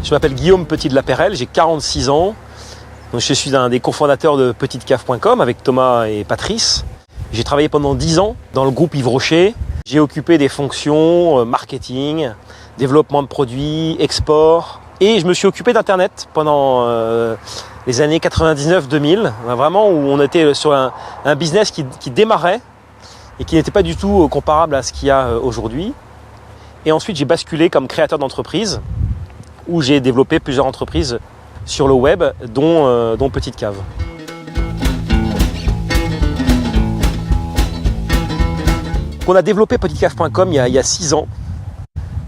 Je m'appelle Guillaume Petit de la Perrelle, j'ai 46 ans. Donc, je suis un des cofondateurs de petitecave.com avec Thomas et Patrice. J'ai travaillé pendant 10 ans dans le groupe Yves Rocher. J'ai occupé des fonctions marketing, développement de produits, export. Et je me suis occupé d'Internet pendant les années 99-2000. Vraiment où on était sur un business qui démarrait et qui n'était pas du tout comparable à ce qu'il y a aujourd'hui. Et ensuite, j'ai basculé comme créateur d'entreprise où j'ai développé plusieurs entreprises sur le web, dont Petite Cave. On a développé petitecave.com il y a 6 ans.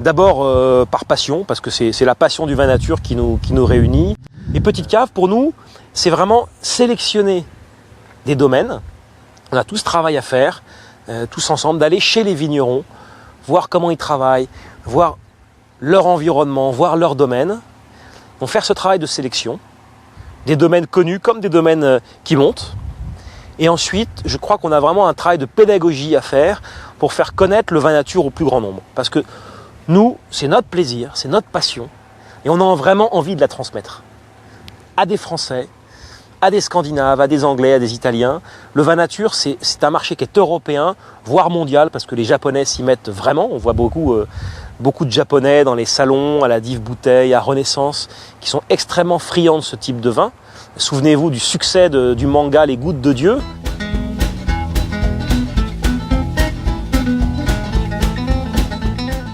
D'abord par passion, parce que c'est la passion du vin nature qui nous réunit. Et Petite Cave, pour nous, c'est vraiment sélectionner des domaines. On a tout ce travail à faire, tous ensemble, d'aller chez les vignerons, voir comment ils travaillent, voir leur environnement, voir leur domaine. Donc faire ce travail de sélection, des domaines connus comme des domaines qui montent. Et ensuite, je crois qu'on a vraiment un travail de pédagogie à faire pour faire connaître le vin nature au plus grand nombre. Parce que nous, c'est notre plaisir, c'est notre passion, et on a vraiment envie de la transmettre à des Français, à des Scandinaves, à des Anglais, à des Italiens. Le vin nature, c'est un marché qui est européen, voire mondial, parce que les Japonais s'y mettent vraiment. On voit beaucoup de Japonais dans les salons, à la Dive Bouteille, à Renaissance, qui sont extrêmement friands de ce type de vin. Souvenez-vous du succès du manga Les Gouttes de Dieu.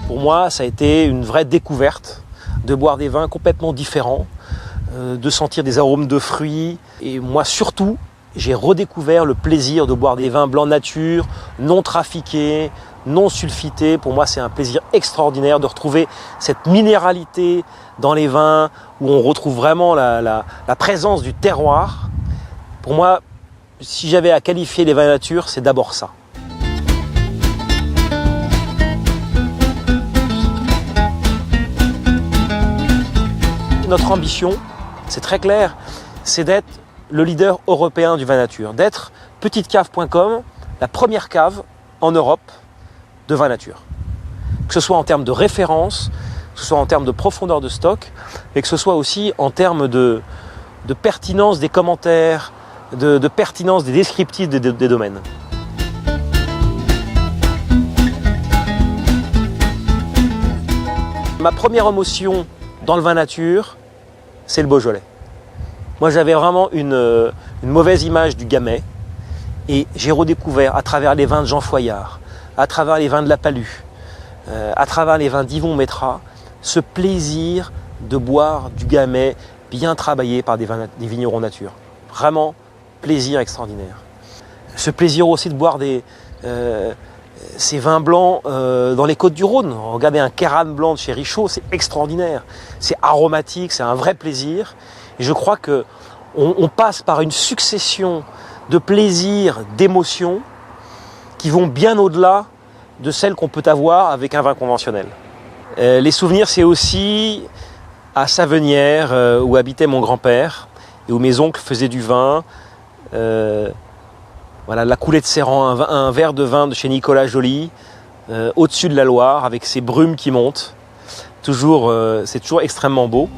Pour moi, ça a été une vraie découverte de boire des vins complètement différents, de sentir des arômes de fruits. Et moi, surtout, j'ai redécouvert le plaisir de boire des vins blancs nature, non trafiqués, non sulfités. Pour moi, c'est un plaisir extraordinaire de retrouver cette minéralité dans les vins, où on retrouve vraiment la présence du terroir. Pour moi, si j'avais à qualifier les vins nature, c'est d'abord ça. Notre ambition, c'est très clair, c'est d'être le leader européen du vin nature, d'être petitecave.com, la première cave en Europe de vin nature. Que ce soit en termes de référence, que ce soit en termes de profondeur de stock, et que ce soit aussi en termes de pertinence des commentaires, de pertinence des descriptifs des domaines. Ma première émotion dans le vin nature, c'est le Beaujolais. Moi, j'avais vraiment une mauvaise image du Gamay, et j'ai redécouvert à travers les vins de Jean Foillard, à travers les vins de La Palue, à travers les vins d'Yvon Métras, ce plaisir de boire du Gamay bien travaillé par des vignerons nature. Vraiment, plaisir extraordinaire. Ce plaisir aussi de boire ces vins blancs dans les Côtes-du-Rhône. Regardez un Kéran blanc de chez Richaud, c'est extraordinaire. C'est aromatique, c'est un vrai plaisir. Et je crois qu'on passe par une succession de plaisirs, d'émotions qui vont bien au-delà de celles qu'on peut avoir avec un vin conventionnel. Les souvenirs, c'est aussi à Savenières, où habitait mon grand-père et où mes oncles faisaient du vin. Voilà, la coulée de Serran, un verre de vin de chez Nicolas Joly, au-dessus de la Loire, avec ces brumes qui montent. C'est toujours extrêmement beau.